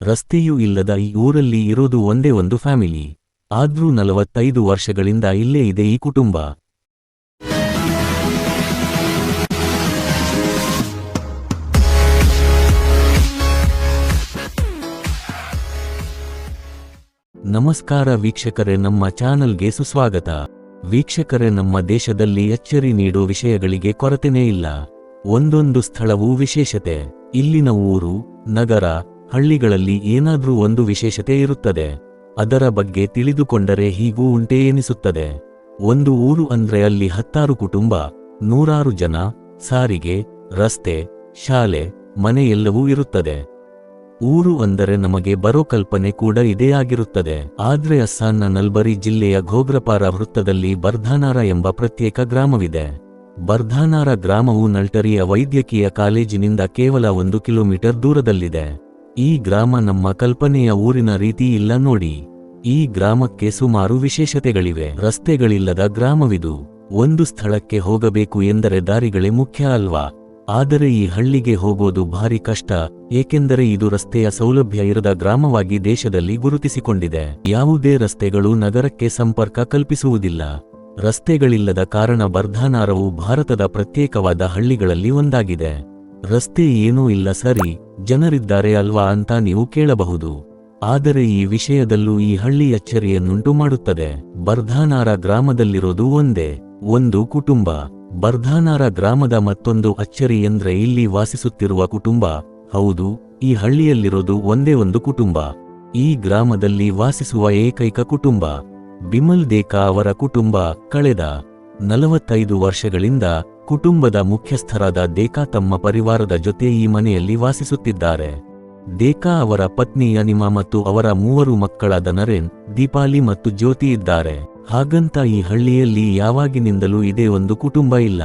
ರಸ್ತೆಯೂ ಇಲ್ಲದ ಈ ಊರಲ್ಲಿ ಇರೋದು ಒಂದೇ ಒಂದು ಫ್ಯಾಮಿಲಿ. ಆದ್ರೂ 45 ವರ್ಷಗಳಿಂದ ಇಲ್ಲೇ ಇದೆ ಈ ಕುಟುಂಬ. ನಮಸ್ಕಾರ ವೀಕ್ಷಕರೇ, ನಮ್ಮ ಚಾನಲ್ಗೆ ಸುಸ್ವಾಗತ. ವೀಕ್ಷಕರೇ, ನಮ್ಮ ದೇಶದಲ್ಲಿ ಅಚ್ಚರಿ ನೀಡೋ ವಿಷಯಗಳಿಗೆ ಕೊರತೆನೇ ಇಲ್ಲ. ಒಂದೊಂದು ಸ್ಥಳವೂ ವಿಶೇಷತೆ. ಇಲ್ಲಿನ ಊರು, ನಗರ, ಹಳ್ಳಿಗಳಲ್ಲಿ ಏನಾದ್ರೂ ಒಂದು ವಿಶೇಷತೆ ಇರುತ್ತದೆ. ಅದರ ಬಗ್ಗೆ ತಿಳಿದುಕೊಂಡರೆ ಹೀಗೂ ಉಂಟೆ ಎನಿಸುತ್ತದೆ. ಒಂದು ಊರು ಅಂದ್ರೆ ಅಲ್ಲಿ 10 ಕುಟುಂಬ, 100 ಜನ, ಸಾರಿಗೆ, ರಸ್ತೆ, ಶಾಲೆ, ಮನೆ ಎಲ್ಲವೂ ಇರುತ್ತದೆ. ಊರು ಅಂದರೆ ನಮಗೆ ಬರೋ ಕಲ್ಪನೆ ಕೂಡ ಇದೇ ಆಗಿರುತ್ತದೆ. ಆದ್ರೆ ಅಸ್ಸಾಂನ ನಲ್ಬರಿ ಜಿಲ್ಲೆಯ ಘೋಗ್ರಪಾರ ವೃತ್ತದಲ್ಲಿ ಬರ್ಧಾನಾರ ಎಂಬ ಪ್ರತ್ಯೇಕ ಗ್ರಾಮವಿದೆ. ಬರ್ಧಾನಾರ ಗ್ರಾಮವು ನಲ್ಟರಿಯ ವೈದ್ಯಕೀಯ ಕಾಲೇಜಿನಿಂದ ಕೇವಲ 1 ಕಿಲೋಮೀಟರ್ ದೂರದಲ್ಲಿದೆ. ಈ ಗ್ರಾಮ ನಮ್ಮ ಕಲ್ಪನೆಯ ಊರಿನ ರೀತಿ ಇಲ್ಲ ನೋಡಿ. ಈ ಗ್ರಾಮಕ್ಕೆ ಸುಮಾರು ವಿಶೇಷತೆಗಳಿವೆ. ರಸ್ತೆಗಳಿಲ್ಲದ ಗ್ರಾಮವಿದು. ಒಂದು ಸ್ಥಳಕ್ಕೆ ಹೋಗಬೇಕು ಎಂದರೆ ದಾರಿಗಳೇ ಮುಖ್ಯ ಅಲ್ವಾ? ಆದರೆ ಈ ಹಳ್ಳಿಗೆ ಹೋಗೋದು ಭಾರಿ ಕಷ್ಟ, ಏಕೆಂದರೆ ಇದು ರಸ್ತೆಯ ಸೌಲಭ್ಯ ಇರದ ಗ್ರಾಮವಾಗಿ ದೇಶದಲ್ಲಿ ಗುರುತಿಸಿಕೊಂಡಿದೆ. ಯಾವುದೇ ರಸ್ತೆಗಳು ನಗರಕ್ಕೆ ಸಂಪರ್ಕ ಕಲ್ಪಿಸುವುದಿಲ್ಲ. ರಸ್ತೆಗಳಿಲ್ಲದ ಕಾರಣ ಬರ್ಧಾನಾರವು ಭಾರತದ ಪ್ರತ್ಯೇಕವಾದ ಹಳ್ಳಿಗಳಲ್ಲಿ ಒಂದಾಗಿದೆ. ರಸ್ತೆ ಏನೂ ಇಲ್ಲ ಸರಿ, ಜನರಿದ್ದಾರೆ ಅಲ್ವಾ ಅಂತ ನೀವು ಕೇಳಬಹುದು. ಆದರೆ ಈ ವಿಷಯದಲ್ಲೂ ಈ ಹಳ್ಳಿ ಅಚ್ಚರಿಯನ್ನುಂಟು ಮಾಡುತ್ತದೆ. ಬರ್ಧಾನಾರ ಗ್ರಾಮದಲ್ಲಿರೋದು ಒಂದೇ ಒಂದು ಕುಟುಂಬ. ಬರ್ಧಾನಾರ ಗ್ರಾಮದ ಮತ್ತೊಂದು ಅಚ್ಚರಿ ಎಂದ್ರೆ ಇಲ್ಲಿ ವಾಸಿಸುತ್ತಿರುವ ಕುಟುಂಬ. ಹೌದು, ಈ ಹಳ್ಳಿಯಲ್ಲಿರೋದು ಒಂದೇ ಒಂದು ಕುಟುಂಬ. ಈ ಗ್ರಾಮದಲ್ಲಿ ವಾಸಿಸುವ ಏಕೈಕ ಕುಟುಂಬ ಬಿಮಲ್ ದೇಕಾ ಅವರ ಕುಟುಂಬ. ಕಳೆದ 45 ವರ್ಷಗಳಿಂದ ಕುಟುಂಬದ ಮುಖ್ಯಸ್ಥರಾದ ದೇಕಾ ತಮ್ಮ ಪರಿವಾರದ ಜೊತೆ ಈ ಮನೆಯಲ್ಲಿ ವಾಸಿಸುತ್ತಿದ್ದಾರೆ. ದೇಕಾ ಅವರ ಪತ್ನಿ ಅನಿಮಾ ಮತ್ತು ಅವರ 3 ಮಕ್ಕಳಾದ ನರೇನ್, ದೀಪಾಲಿ ಮತ್ತು ಜ್ಯೋತಿ ಇದ್ದಾರೆ. ಹಾಗಂತ ಈ ಹಳ್ಳಿಯಲ್ಲಿ ಯಾವಾಗಿನಿಂದಲೂ ಇದೇ ಒಂದು ಕುಟುಂಬ ಇಲ್ಲ.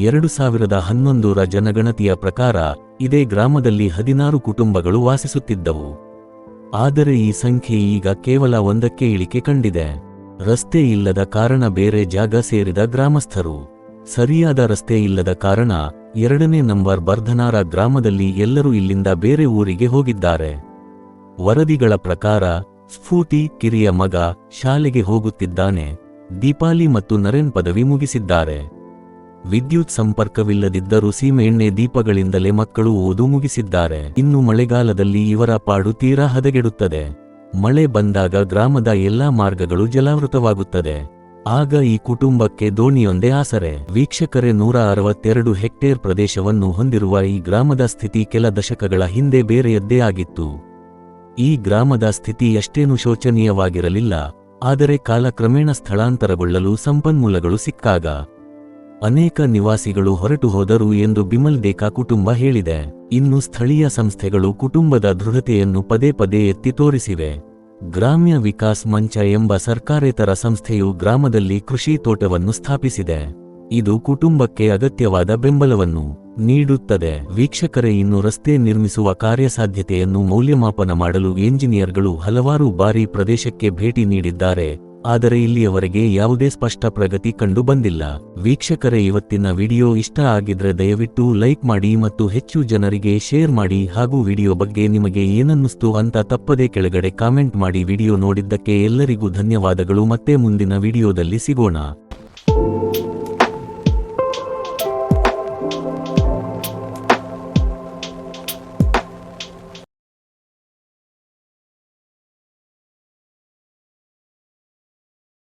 2011ರ ಜನಗಣತಿಯ ಪ್ರಕಾರ ಇದೇ ಗ್ರಾಮದಲ್ಲಿ 16 ಕುಟುಂಬಗಳು ವಾಸಿಸುತ್ತಿದ್ದವು. ಆದರೆ ಈ ಸಂಖ್ಯೆ ಈಗ ಕೇವಲ 1ಕ್ಕೆ ಇಳಿಕೆ ಕಂಡಿದೆ. ರಸ್ತೆ ಇಲ್ಲದ ಕಾರಣ ಬೇರೆ ಜಾಗ ಸೇರಿದ ಗ್ರಾಮಸ್ಥರು. ಸರಿಯಾದ ರಸ್ತೆ ಇಲ್ಲದ ಕಾರಣ 2ನೇ ನಂಬರ್ ಬರ್ಧನಾರ ಗ್ರಾಮದಲ್ಲಿ ಎಲ್ಲರೂ ಇಲ್ಲಿಂದ ಬೇರೆ ಊರಿಗೆ ಹೋಗಿದ್ದಾರೆ. ವರದಿಗಳ ಪ್ರಕಾರ ಸ್ಫೂರ್ತಿ ಕಿರಿಯ ಮಗ ಶಾಲೆಗೆ ಹೋಗುತ್ತಿದ್ದಾನೆ. ದೀಪಾಲಿ ಮತ್ತು ನರೇನ್ ಪದವಿ ಮುಗಿಸಿದ್ದಾರೆ. ವಿದ್ಯುತ್ ಸಂಪರ್ಕವಿಲ್ಲದಿದ್ದರೂ ಸೀಮೆ ಎಣ್ಣೆ ದೀಪಗಳಿಂದಲೇ ಮಕ್ಕಳು ಓದು ಮುಗಿಸಿದ್ದಾರೆ. ಇನ್ನು ಮಳೆಗಾಲದಲ್ಲಿ ಇವರ ಪಾಡು ತೀರಾ ಹದಗೆಡುತ್ತದೆ. ಮಳೆ ಬಂದಾಗ ಗ್ರಾಮದ ಎಲ್ಲಾ ಮಾರ್ಗಗಳು ಜಲಾವೃತವಾಗುತ್ತದೆ. ಆಗ ಈ ಕುಟುಂಬಕ್ಕೆ ದೋಣಿಯೊಂದೇ ಆಸರೆ. ವೀಕ್ಷಕರೇ, 162 ಹೆಕ್ಟೇರ್ ಪ್ರದೇಶವನ್ನು ಹೊಂದಿರುವ ಈ ಗ್ರಾಮದ ಸ್ಥಿತಿ ಕೆಲ ದಶಕಗಳ ಹಿಂದೆ ಬೇರೆಯದ್ದೇ ಆಗಿತ್ತು. ಈ ಗ್ರಾಮದ ಸ್ಥಿತಿ ಅಷ್ಟೇನೂ ಶೋಚನೀಯವಾಗಿರಲಿಲ್ಲ. ಆದರೆ ಕಾಲಕ್ರಮೇಣ ಸ್ಥಳಾಂತರಗೊಳ್ಳಲು ಸಂಪನ್ಮೂಲಗಳು ಸಿಕ್ಕಾಗ ಅನೇಕ ನಿವಾಸಿಗಳು ಹೊರಟು ಹೋದರು ಎಂದು ಬಿಮಲ್ ದೇಕಾ ಕುಟುಂಬ ಹೇಳಿದೆ. ಇನ್ನು ಸ್ಥಳೀಯ ಸಂಸ್ಥೆಗಳು ಕುಟುಂಬದ ದೃಢತೆಯನ್ನು ಪದೇ ಪದೇ ಎತ್ತಿ ತೋರಿಸಿವೆ. ಗ್ರಾಮ್ಯ ವಿಕಾಸ್ ಮಂಚ ಎಂಬ ಸರ್ಕಾರೇತರ ಸಂಸ್ಥೆಯು ಗ್ರಾಮದಲ್ಲಿ ಕೃಷಿ ತೋಟವನ್ನು ಸ್ಥಾಪಿಸಿದೆ. ಇದು ಕುಟುಂಬಕ್ಕೆ ಅಗತ್ಯವಾದ ಬೆಂಬಲವನ್ನು ನೀಡುತ್ತದೆ. ವೀಕ್ಷಕರೇ, ಇನ್ನು ರಸ್ತೆ ನಿರ್ಮಿಸುವ ಕಾರ್ಯಸಾಧ್ಯತೆಯನ್ನು ಮೌಲ್ಯಮಾಪನ ಮಾಡಲು ಎಂಜಿನಿಯರ್ಗಳು ಹಲವಾರು ಬಾರಿ ಪ್ರದೇಶಕ್ಕೆ ಭೇಟಿ ನೀಡಿದ್ದಾರೆ. ಆದರೆ ಇಲ್ಲಿಯವರೆಗೆ ಯಾವುದೇ ಸ್ಪಷ್ಟ ಪ್ರಗತಿ ಕಂಡು ಬಂದಿಲ್ಲ. ವೀಕ್ಷಕರೇ, ಇವತ್ತಿನ ವಿಡಿಯೋ ಇಷ್ಟ ಆಗಿದ್ರೆ ದಯವಿಟ್ಟು ಲೈಕ್ ಮಾಡಿ ಮತ್ತು ಹೆಚ್ಚು ಜನರಿಗೆ ಶೇರ್ ಮಾಡಿ. ಹಾಗೂ ವಿಡಿಯೋ ಬಗ್ಗೆ ನಿಮಗೆ ಏನನ್ನಿಸ್ತು ಅಂತ ತಪ್ಪದೇ ಕೆಳಗಡೆ ಕಾಮೆಂಟ್ ಮಾಡಿ. ವಿಡಿಯೋ ನೋಡಿದ್ದಕ್ಕೆ ಎಲ್ಲರಿಗೂ ಧನ್ಯವಾದಗಳು. ಮತ್ತೆ ಮುಂದಿನ ವಿಡಿಯೋದಲ್ಲಿ ಸಿಗೋಣ.